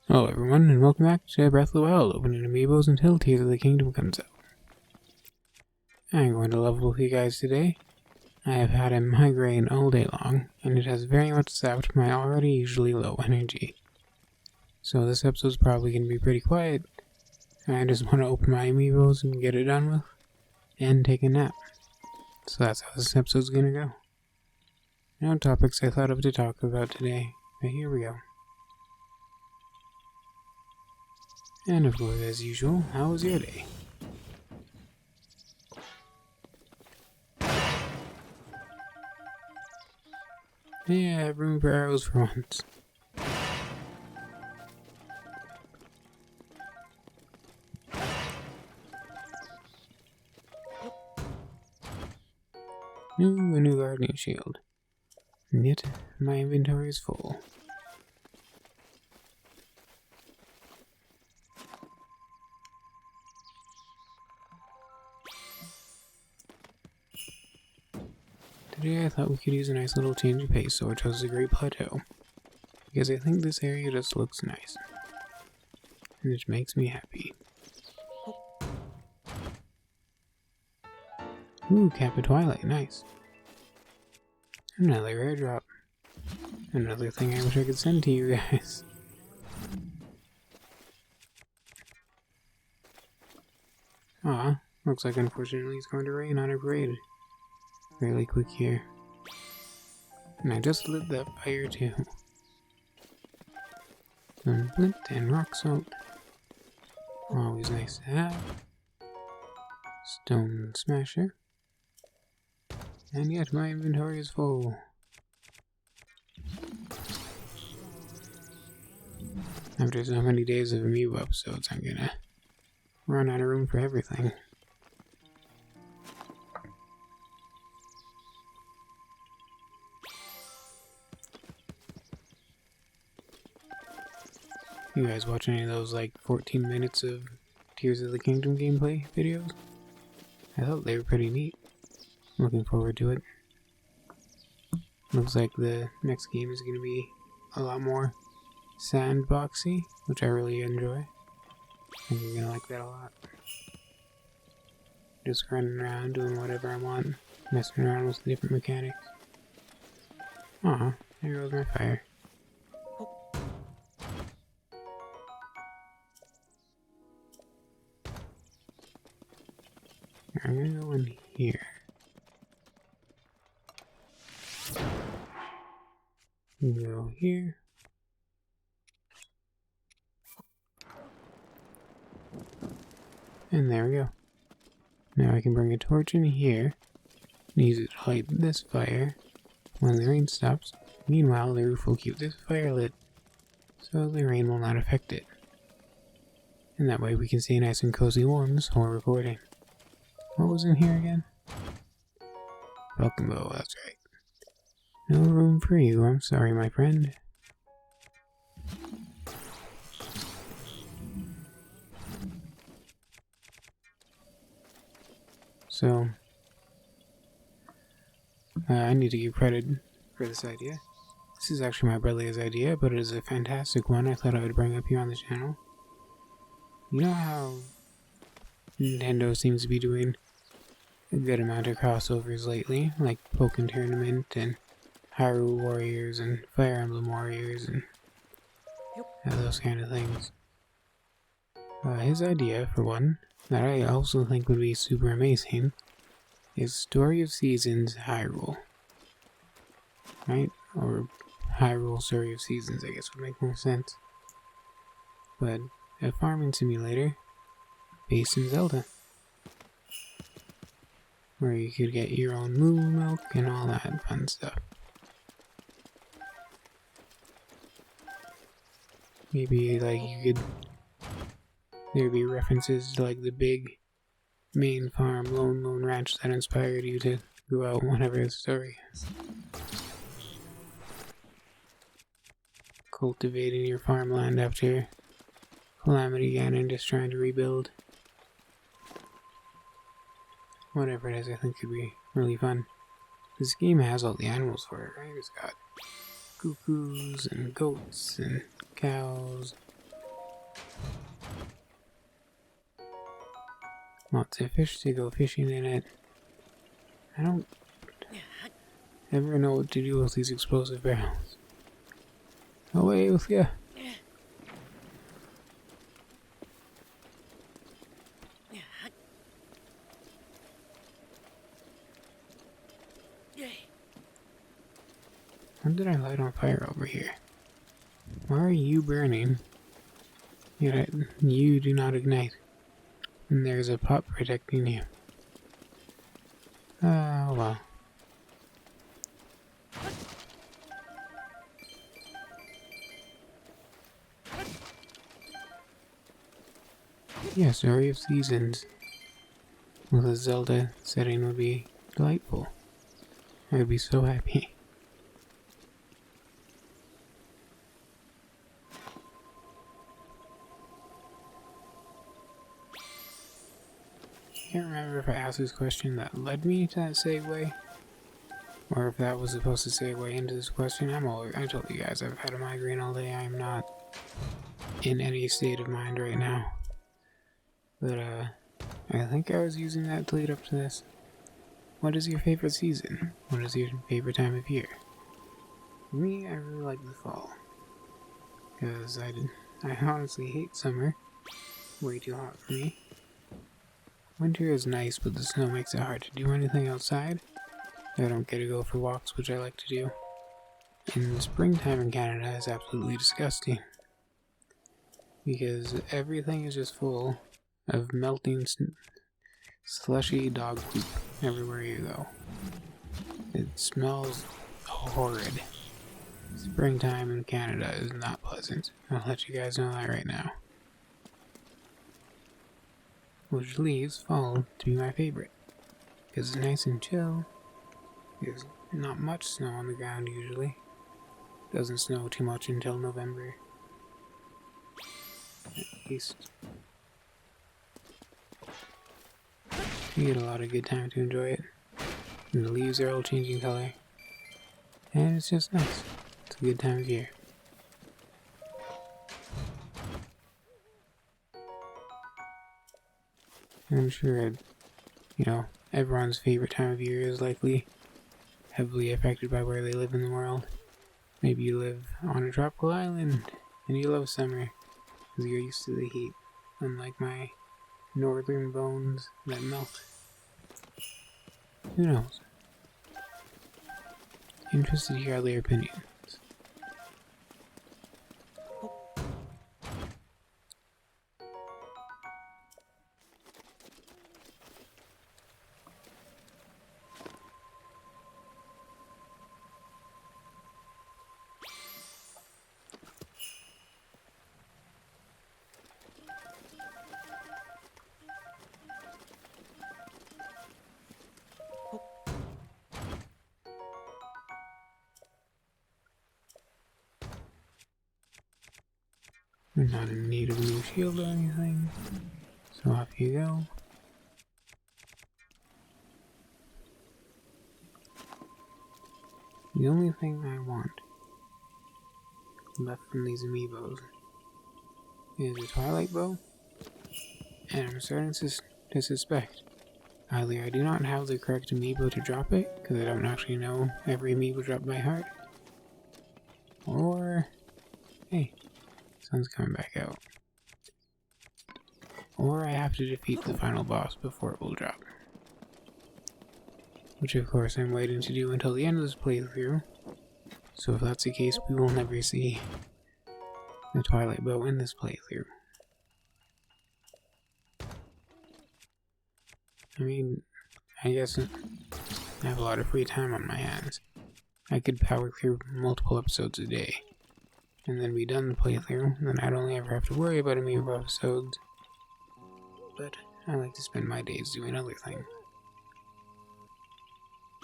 Hello everyone, and welcome back to Breath of the Wild, opening Amiibos until Tears of the Kingdom comes out. I'm going to level with you guys today. I have had a migraine all day long, and it has very much sapped my already usually low energy. So this episode's probably going to be pretty quiet. I just want to open my Amiibos and get it done with, and take a nap. So that's how this episode's going to go. No topics I thought of to talk about today, but here we go. And of course, as usual, how was your day? Yeah, I have room for arrows for once. Ooh, a new guardian shield. And yet, my inventory is full. Today I thought we could use a nice little change of pace, so I chose the Great Plateau. Because I think this area just looks nice. And it makes me happy. Ooh, Cap of Twilight, nice. Another airdrop. Another thing I wish I could send to you guys. Aw, looks like unfortunately it's going to rain on our parade. Really quick here. And I just lit that fire too. Some flint and rock salt. Always nice to have. Stone smasher. And yet my inventory is full. After so many days of Amiibo episodes, I'm gonna run out of room for everything. You guys watch any of those like 14 minutes of Tears of the Kingdom gameplay videos? I thought they were pretty neat. Looking forward to it. Looks like the next game is going to be a lot more sandboxy, which I really enjoy. I think you're going to like that a lot. Just running around doing whatever I want, messing around with the different mechanics. Aw, there goes my fire. I'm gonna go in here. Go here. And there we go. Now I can bring a torch in here and use it to light this fire when the rain stops. Meanwhile, the roof will keep this fire lit so the rain will not affect it. And that way we can stay nice and cozy warm this whole recording. What was in here again? Welcome bow, that's right. No room for you, I'm sorry, my friend. So, I need to give credit for this idea. This is actually my brother's idea, but it is a fantastic one I thought I would bring up here on the channel. You know how Nintendo seems to be doing a good amount of crossovers lately, like Pokken Tournament and Hyrule Warriors and Fire Emblem Warriors and those kind of things. His idea, for one, that I also think would be super amazing, is Story of Seasons Hyrule. Right? Or Hyrule Story of Seasons, I guess would make more sense. But a farming simulator based in Zelda, where you could get your own moo milk and all that fun stuff. Maybe like there'd be references to like the big main farm, Lone Ranch that inspired you to go out, whatever the story is. Cultivating your farmland after Calamity Ganon, just trying to rebuild. Whatever it is, I think could be really fun. This game has all the animals for it, right? It's got cuckoos and goats and cows, lots of fish to go fishing in it. I don't ever know what to do with these explosive barrels. Away with ya! What did I light on fire over here? Why are you burning? Yet you do not ignite. And there's a pot protecting you. Oh well. Yeah, Story of Seasons with a Zelda setting would be delightful. I would be so happy. I can't remember if I asked this question that led me to that segue, or if that was supposed to segue into this question. I told you guys I've had a migraine all day. I'm not in any state of mind right now. But I think I was using that to lead up to this. What is your favorite season? What is your favorite time of year? For me, I really like the fall. Because I honestly hate summer. Way too hot for me. Winter is nice, but the snow makes it hard to do anything outside. I don't get to go for walks, which I like to do. And the springtime in Canada is absolutely disgusting. Because everything is just full of melting, slushy dog poop everywhere you go. It smells horrid. Springtime in Canada is not pleasant. I'll let you guys know that right now. Which leaves fall to be my favorite. Because it's nice and chill. There's not much snow on the ground usually. Doesn't snow too much until November. At least. You get a lot of good time to enjoy it. And the leaves are all changing color. And it's just nice. It's a good time of year. And I'm sure, everyone's favorite time of year is likely heavily affected by where they live in the world. Maybe you live on a tropical island and you love summer because you're used to the heat, unlike my northern bones that melt. Who knows? Interested to hear their opinions. We're not in need of a new shield or anything, so off you go. The only thing I want left from these Amiibos is a Twilight Bow, and I'm starting to suspect either I do not have the correct Amiibo to drop it, because I don't actually know every Amiibo drop by heart, or, hey, sun's coming back out. Or I have to defeat the final boss before it will drop. Which of course I'm waiting to do until the end of this playthrough. So if that's the case, we will never see the Twilight Bow in this playthrough. I mean, I guess I have a lot of free time on my hands. I could power through multiple episodes a day. And then be done the playthrough, and then I'd only ever have to worry about Amiibo episodes. But I like to spend my days doing other things.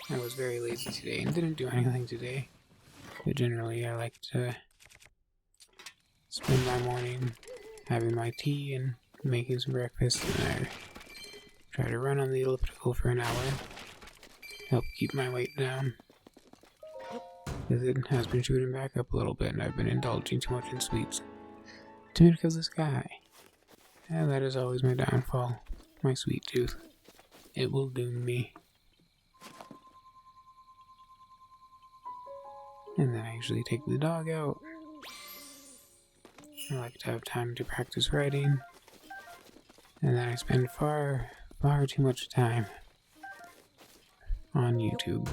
I was very lazy today and didn't do anything today. But generally I like to spend my morning having my tea and making some breakfast, and I try to run on the elliptical for an hour. Help keep my weight down. Because it has been shooting back up a little bit, and I've been indulging too much in sweets. Timid of the sky. And that is always my downfall. my sweet tooth. It will doom me. And then I usually take the dog out. I like to have time to practice writing. And then I spend far too much time on YouTube.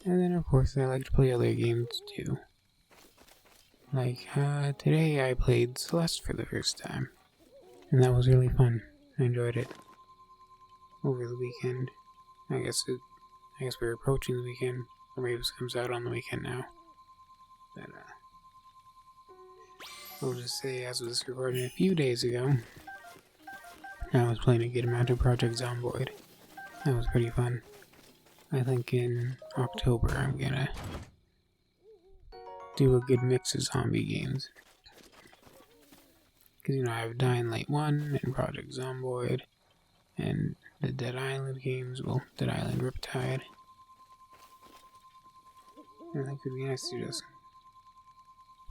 And then of course I like to play other games too. Like today I played Celeste for the first time. And that was really fun. I enjoyed it. Over the weekend. I guess we're approaching the weekend. Or maybe this comes out on the weekend now. But I'll just say, as of this recording a few days ago, I was playing a good amount of Project Zomboid. That was pretty fun. I think in October I'm gonna do a good mix of zombie games. Because, you know, I have Dying Light 1 and Project Zomboid, and the Dead Island games, well, Dead Island Riptide. And I think it would be nice to just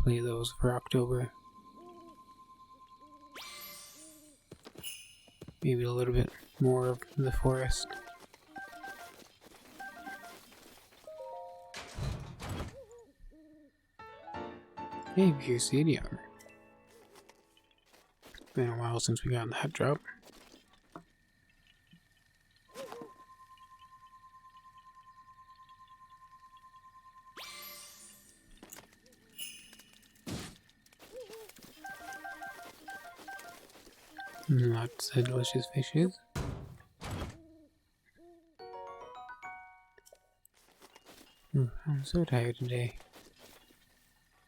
play those for October. Maybe a little bit more of the forest. Hey, Pure City Armor. It's been a while since we got that drop. Lots of delicious fishes. I'm so tired today.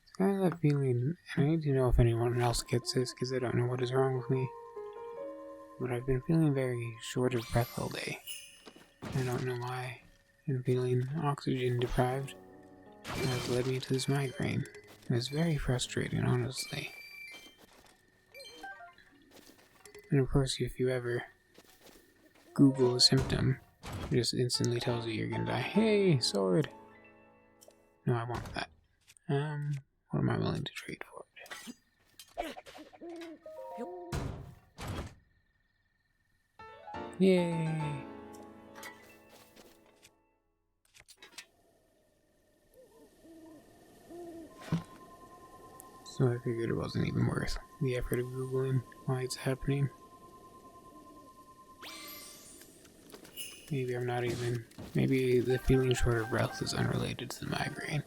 It's kind of that feeling, and I need to know if anyone else gets this, because I don't know what is wrong with me. But I've been feeling very short of breath all day. I don't know why. I'm feeling oxygen deprived. That has led me to this migraine. And it's very frustrating, honestly. And of course, if you ever Google a symptom, it just instantly tells you you're gonna die. Hey, sword! No, I want that. What am I willing to trade for it? Yay! So I figured it wasn't even worth the effort of Googling why it's happening. Maybe I'm not even... Maybe the feeling short of breath is unrelated to the migraine.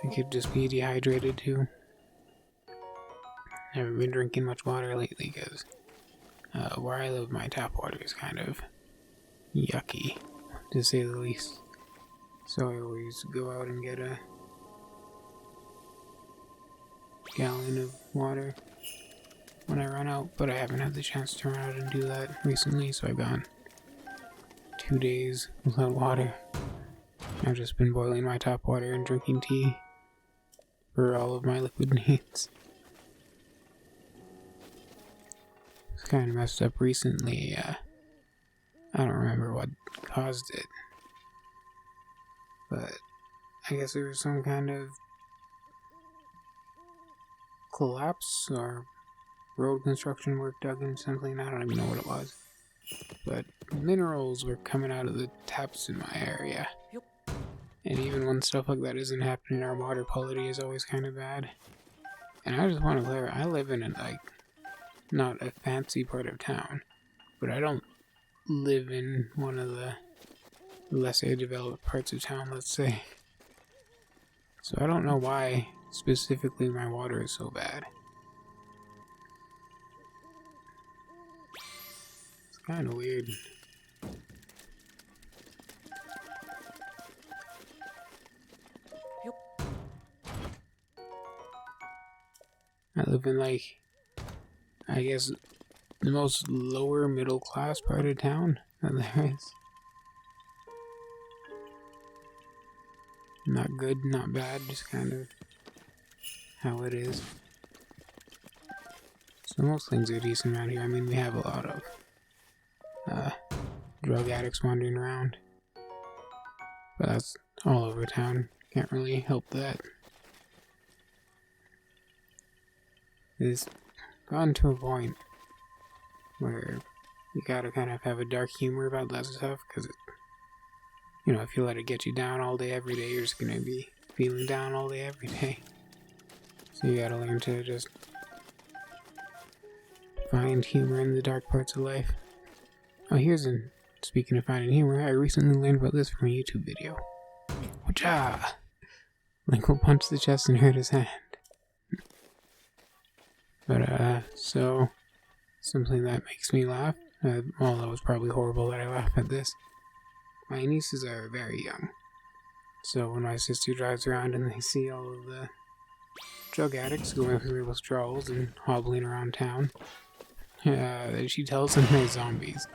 I could just be dehydrated too. I haven't been drinking much water lately because where I live, my tap water is kind of yucky, to say the least. So I always go out and get a gallon of water when I run out, but I haven't had the chance to run out and do that recently, so I've gone 2 days without water. I've just been boiling my tap water and drinking tea for all of my liquid needs. It's kind of messed up recently. I don't remember what caused it, but I guess there was some kind of collapse or road construction work dug in something. I don't even know what it was, but minerals were coming out of the taps in my area. And even when stuff like that isn't happening, our water quality is always kind of bad. And I just want to clear, I live in not a fancy part of town, but I don't live in one of the less developed parts of town, let's say. So I don't know why specifically my water is so bad. It's kind of weird. I live in I guess the most lower middle class part of town that there is. Not good, not bad, just kind of how it is. So most things are decent around here. I mean, we have a lot of drug addicts wandering around, but that's all over town. Can't really help that. it's gotten to a point where you gotta kind of have a dark humor about that stuff, because, you know, if you let it get you down all day, every day, you're just gonna be feeling down all day, every day. So you gotta learn to just find humor in the dark parts of life. Oh, speaking of finding humor, I recently learned about this from a YouTube video. Wacha! Link will punch the chest and hurt his hand. But, so, something that makes me laugh, although it's probably horrible that I laugh at this. My nieces are very young. So when my sister drives around and they see all of the drug addicts going through their withdrawals and hobbling around town, she tells them they're zombies.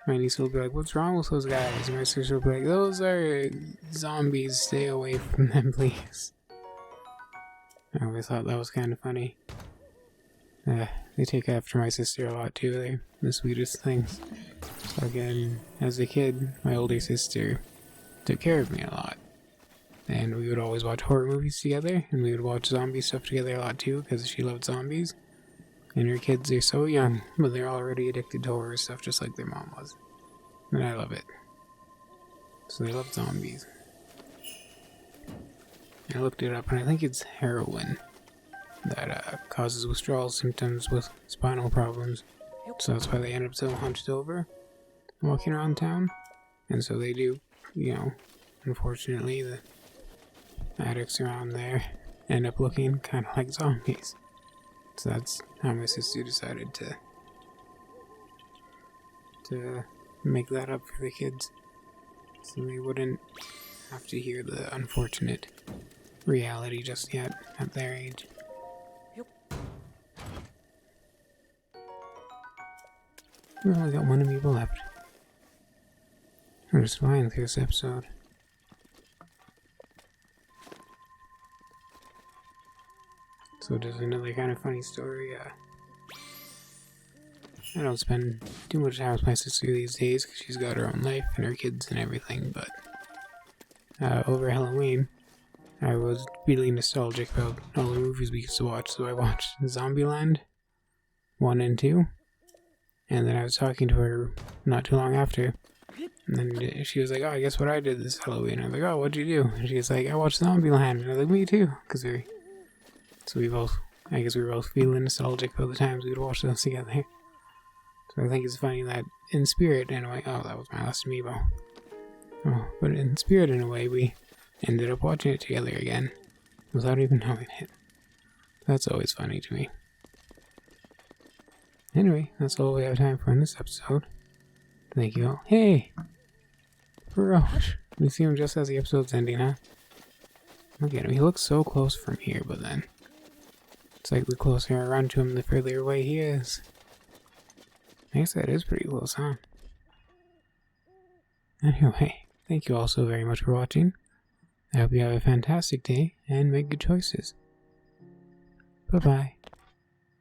My niece will be like, "What's wrong with those guys?" And my sister will be like, "Those are zombies, stay away from them, please." I always thought that was kind of funny. They take after my sister a lot too, they're the sweetest things. So again, as a kid, my older sister took care of me a lot. And we would always watch horror movies together, and we would watch zombie stuff together a lot too, because she loved zombies. And her kids are so young, but they're already addicted to horror stuff just like their mom was. And I love it. So they love zombies. I looked it up, and I think it's heroin that causes withdrawal symptoms with spinal problems. So that's why they end up so hunched over, walking around town. And so they do, you know, unfortunately, the addicts around there end up looking kind of like zombies. So that's how my sister decided to make that up for the kids, so they wouldn't have to hear the unfortunate reality just yet at their age. We only got one Amiibo left. We're just flying through this episode. So just another kind of funny story. I don't spend too much time with my sister these days because she's got her own life and her kids and everything, but over Halloween, I was really nostalgic about all the movies we used to watch, so I watched Zombieland 1 and 2, and then I was talking to her not too long after, and then she was like, "Oh, guess what I did this Halloween?" I was like, "Oh, what'd you do?" And she was like, "I watched Zombieland," and I was like, "Me too," so we were both feeling nostalgic about the times we would watch those together. So I think it's funny that in spirit, in a way, oh, that was my last Amiibo. Oh, but in spirit, in a way, we ended up watching it together again, without even knowing it. That's always funny to me. Anyway, that's all we have time for in this episode. Thank you all. Hey! Baroche! We see him just as the episode's ending, huh? Look at him, he looks so close from here, but then it's like the closer I run to him, the further away he is. I guess that is pretty close, huh? Anyway, thank you all so very much for watching. I hope you have a fantastic day and make good choices. Bye-bye.